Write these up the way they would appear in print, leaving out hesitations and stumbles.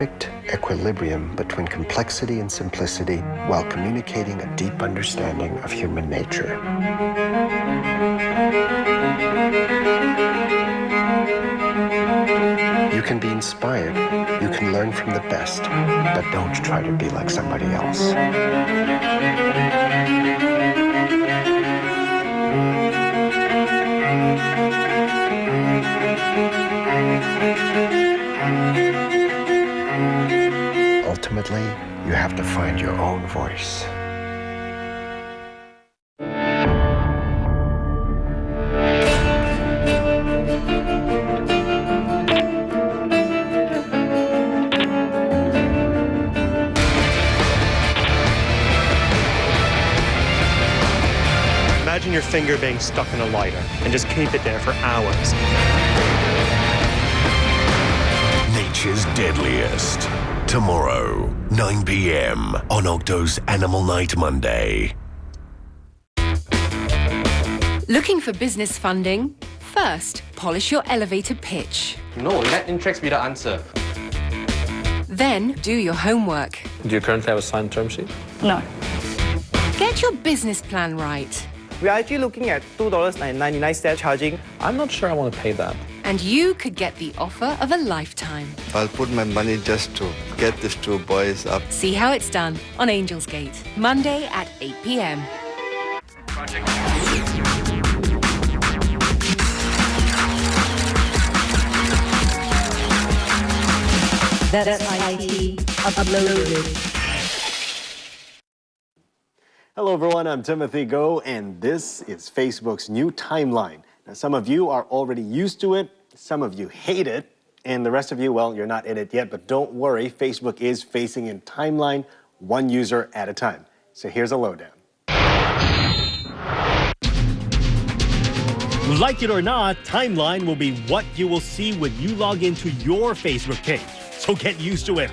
equilibrium between complexity and simplicity while communicating a deep understanding of human nature. You can be inspired, you can learn from the best, but don't try to be like somebody else. Ultimately, you have to find your own voice. Imagine your finger being stuck in a lighter and just keep it there for hours. Nature's Deadliest. Tomorrow, 9 p.m. on Octo's Animal Night Monday. Looking for business funding? First, polish your elevator pitch. No, let interest be the answer. Then, do your homework. Do you currently have a signed term sheet? No. Get your business plan right. We are actually looking at $2.99 charging. I'm not sure I want to pay that. And you could get the offer of a lifetime. I'll put my money just to get these two boys up. See how it's done on Angels Gate, Monday at 8 p.m. That's IT uploaded. Hello everyone, I'm Timothy Goh, and this is Facebook's new timeline. Now, some of you are already used to it, some of you hate it, and the rest of you, well, you're not in it yet, but don't worry, Facebook is phasing in timeline one user at a time. So here's a lowdown. Like it or not, timeline will be what you will see when you log into your Facebook page. So get used to it.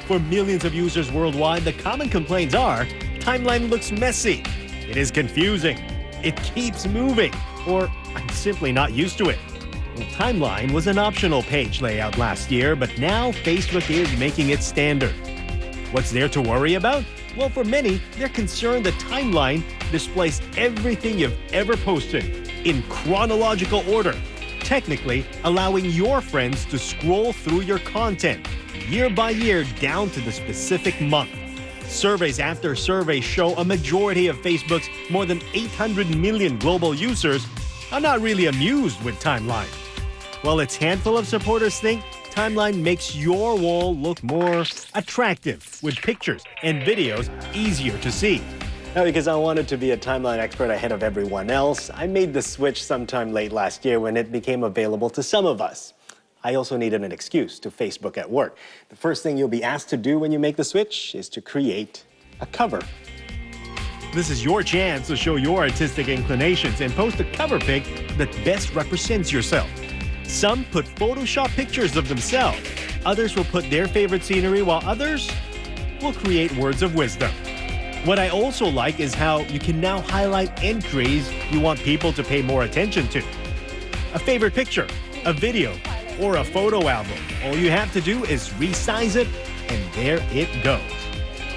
For millions of users worldwide, the common complaints are, timeline looks messy, it is confusing, it keeps moving, or I'm simply not used to it. Well, timeline was an optional page layout last year, but now Facebook is making it standard. What's there to worry about? Well, for many, they're concerned the timeline displays everything you've ever posted in chronological order, technically allowing your friends to scroll through your content year by year down to the specific month. Surveys after surveys show a majority of Facebook's more than 800 million global users are not really amused with timeline. While its handful of supporters think timeline makes your wall look more attractive with pictures and videos easier to see. Now, because I wanted to be a timeline expert ahead of everyone else, I made the switch sometime late last year when it became available to some of us. I also needed an excuse to Facebook at work. The first thing you'll be asked to do when you make the switch is to create a cover. This is your chance to show your artistic inclinations and post a cover pic that best represents yourself. Some put Photoshop pictures of themselves. Others will put their favorite scenery, while others will create words of wisdom. What I also like is how you can now highlight entries you want people to pay more attention to. A favorite picture, a video, or a photo album. All you have to do is resize it, and there it goes.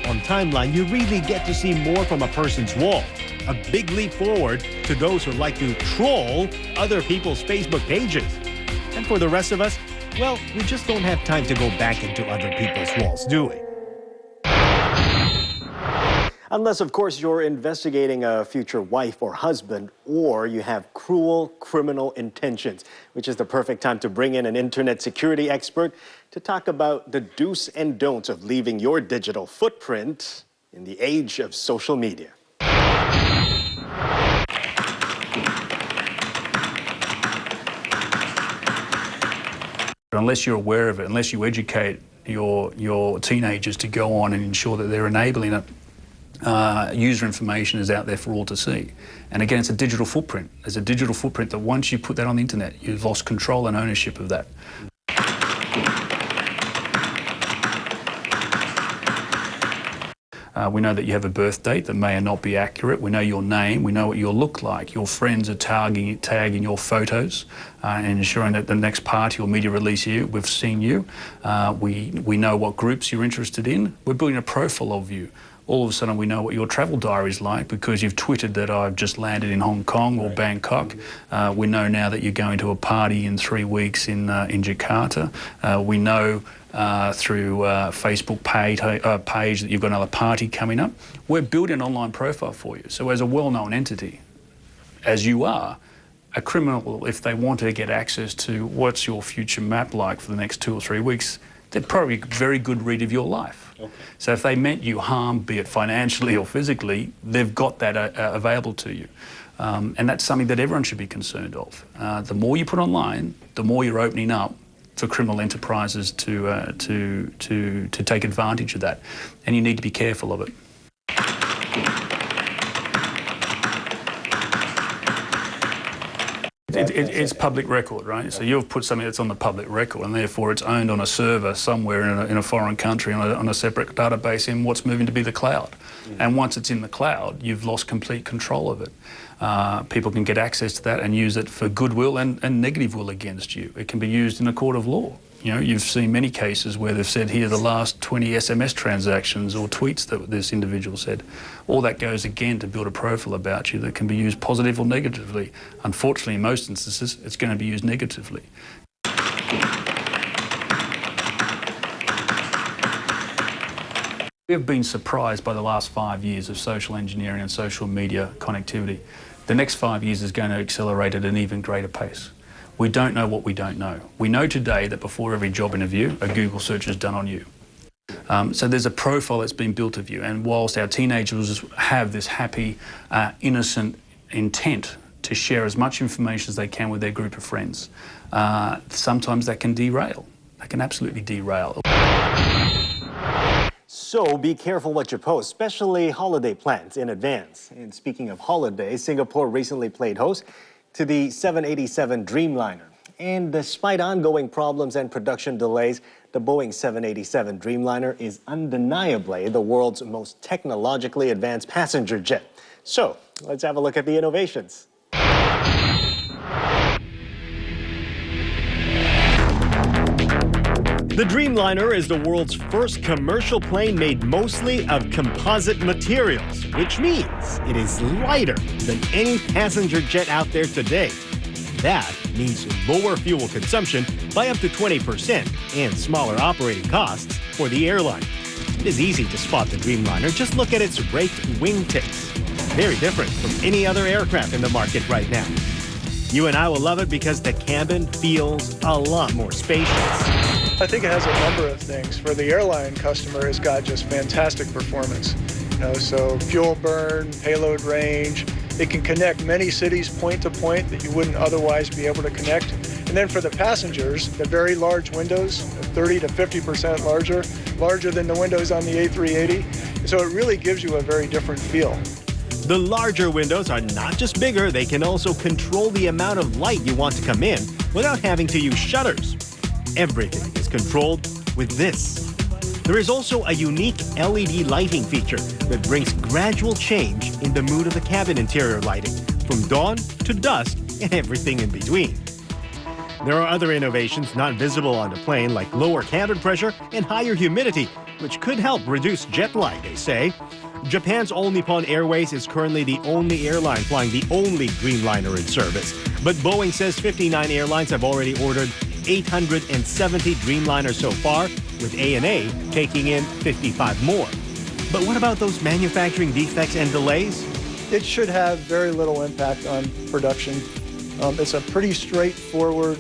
On timeline, you really get to see more from a person's wall. A big leap forward to those who like to troll other people's Facebook pages. And for the rest of us, well, we just don't have time to go back into other people's walls, do we? Unless, of course, you're investigating a future wife or husband, or you have cruel criminal intentions, which is the perfect time to bring in an internet security expert to talk about the do's and don'ts of leaving your digital footprint in the age of social media. Unless you're aware of it, unless you educate your teenagers to go on and ensure that they're enabling it, user information is out there for all to see. And again, it's a digital footprint. There's a digital footprint that once you put that on the internet, you've lost control and ownership of that. We know that you have a birth date that may or not be accurate. We know your name. We know what you look like. Your friends are tagging your photos and ensuring that the next party or media release we've seen you. We know what groups you're interested in. We're building a profile of you. All of a sudden we know what your travel diary is like because you've tweeted that I've just landed in Hong Kong or Bangkok. We know now that you're going to a party in 3 weeks in Jakarta. We know through Facebook page that you've got another party coming up. We're building an online profile for you. So as a well-known entity, as you are, a criminal, if they want to get access to what's your future map like for the next 2 or 3 weeks, they're probably a very good read of your life. Okay. So if they meant you harm, be it financially or physically, they've got that available to you. And that's something that everyone should be concerned of. The more you put online, the more you're opening up for criminal enterprises to take advantage of that. And you need to be careful of it. It's public record, right? So you've put something that's on the public record and therefore it's owned on a server somewhere in a foreign country on a separate database in what's moving to be the cloud. And once it's in the cloud, you've lost complete control of it. People can get access to that and use it for goodwill and negative will against you. It can be used in a court of law. You know, you've seen many cases where they've said, here are the last 20 SMS transactions or tweets that this individual said. All that goes again to build a profile about you that can be used positive or negatively. Unfortunately, in most instances, it's going to be used negatively. We've been surprised by the last 5 years of social engineering and social media connectivity. The next 5 years is going to accelerate at an even greater pace. We don't know what we don't know. We know today that before every job interview, a Google search is done on you. So there's a profile that's been built of you. And whilst our teenagers have this happy, innocent intent to share as much information as they can with their group of friends, sometimes that can derail. That can absolutely derail. So be careful what you post, especially holiday plans in advance. And speaking of holidays, Singapore recently played host to the 787 Dreamliner. And despite ongoing problems and production delays, the Boeing 787 Dreamliner is undeniably the world's most technologically advanced passenger jet. So let's have a look at the innovations. The Dreamliner is the world's first commercial plane made mostly of composite materials, which means it is lighter than any passenger jet out there today. That means lower fuel consumption by up to 20% and smaller operating costs for the airline. It is easy to spot the Dreamliner. Just look at its raked wingtips. Very different from any other aircraft in the market right now. You and I will love it because the cabin feels a lot more spacious. I think it has a number of things. For the airline customer, it's got just fantastic performance. So fuel burn, payload range. It can connect many cities point to point that you wouldn't otherwise be able to connect. And then for the passengers, the very large windows, 30 to 50% larger than the windows on the A380. So it really gives you a very different feel. The larger windows are not just bigger, they can also control the amount of light you want to come in without having to use shutters. Everything is controlled with this. There is also a unique LED lighting feature that brings gradual change in the mood of the cabin interior lighting, from dawn to dusk and everything in between. There are other innovations not visible on the plane, like lower cabin pressure and higher humidity, which could help reduce jet lag, they say. Japan's All Nippon Airways is currently the only airline flying the only Dreamliner in service. But Boeing says 59 airlines have already ordered 870 Dreamliners so far, with ANA taking in 55 more. But what about those manufacturing defects and delays? It should have very little impact on production. It's a pretty straightforward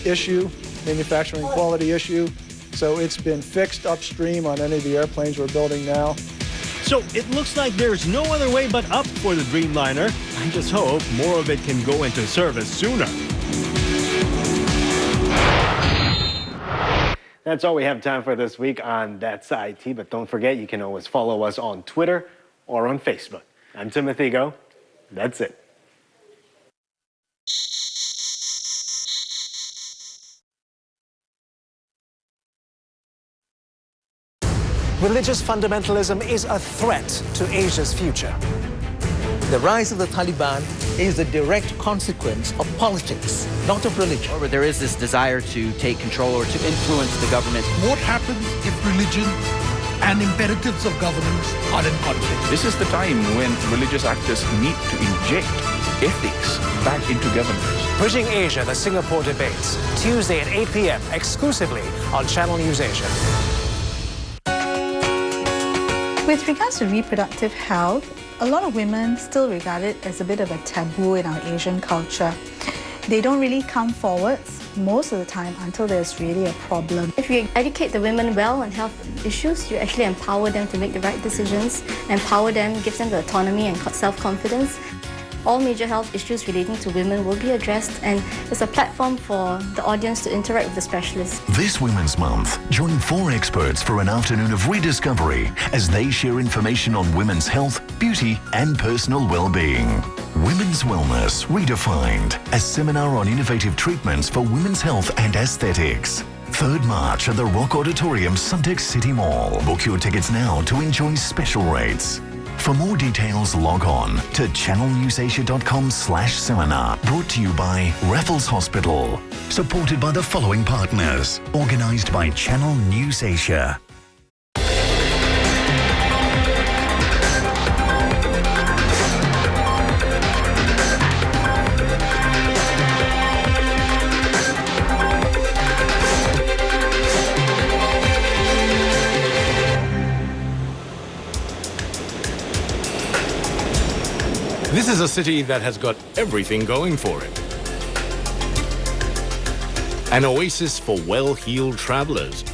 issue, manufacturing quality issue. So it's been fixed upstream on any of the airplanes we're building now. So it looks like there's no other way but up for the Dreamliner. I just hope more of it can go into service sooner. That's all we have time for this week on That's IT, but don't forget you can always follow us on Twitter or on Facebook. I'm Timothy Go. That's it. Religious fundamentalism is a threat to Asia's future. The rise of the Taliban is a direct consequence of politics, not of religion. However, there is this desire to take control or to influence the government. What happens if religion and imperatives of governance are in conflict? This is the time when religious actors need to inject ethics back into governance. Bridging Asia, the Singapore debates, Tuesday at 8 p.m. exclusively on Channel News Asia. With regards to reproductive health, a lot of women still regard it as a bit of a taboo in our Asian culture. They don't really come forward most of the time until there's really a problem. If you educate the women well on health issues, you actually empower them to make the right decisions, empower them, gives them the autonomy and self-confidence. All major health issues relating to women will be addressed, and it's a platform for the audience to interact with the specialists. This Women's Month, join 4 experts for an afternoon of rediscovery as they share information on women's health, beauty and personal well-being. Women's Wellness Redefined, a seminar on innovative treatments for women's health and aesthetics. 3rd March at the Rock Auditorium, Suntex City Mall. Book your tickets now to enjoy special rates. For more details, log on to channelnewsasia.com/seminar. Brought to you by Raffles Hospital. Supported by the following partners. Organised by Channel News Asia. This is a city that has got everything going for it. An oasis for well-heeled travelers.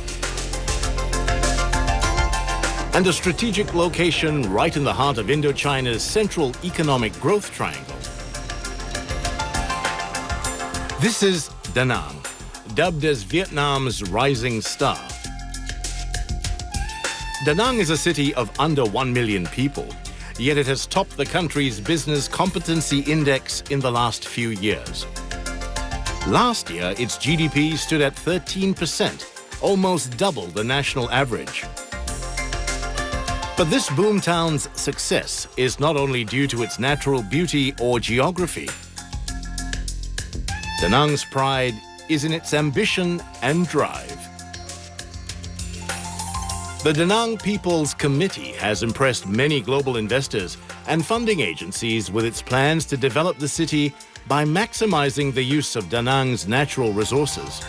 And a strategic location right in the heart of Indochina's central economic growth triangle. This is Danang, dubbed as Vietnam's rising star. Danang is a city of under 1 million people. Yet it has topped the country's business competency index in the last few years. Last year, its GDP stood at 13%, almost double the national average. But this boomtown's success is not only due to its natural beauty or geography. Danang's pride is in its ambition and drive. The Danang People's Committee has impressed many global investors and funding agencies with its plans to develop the city by maximizing the use of Danang's natural resources.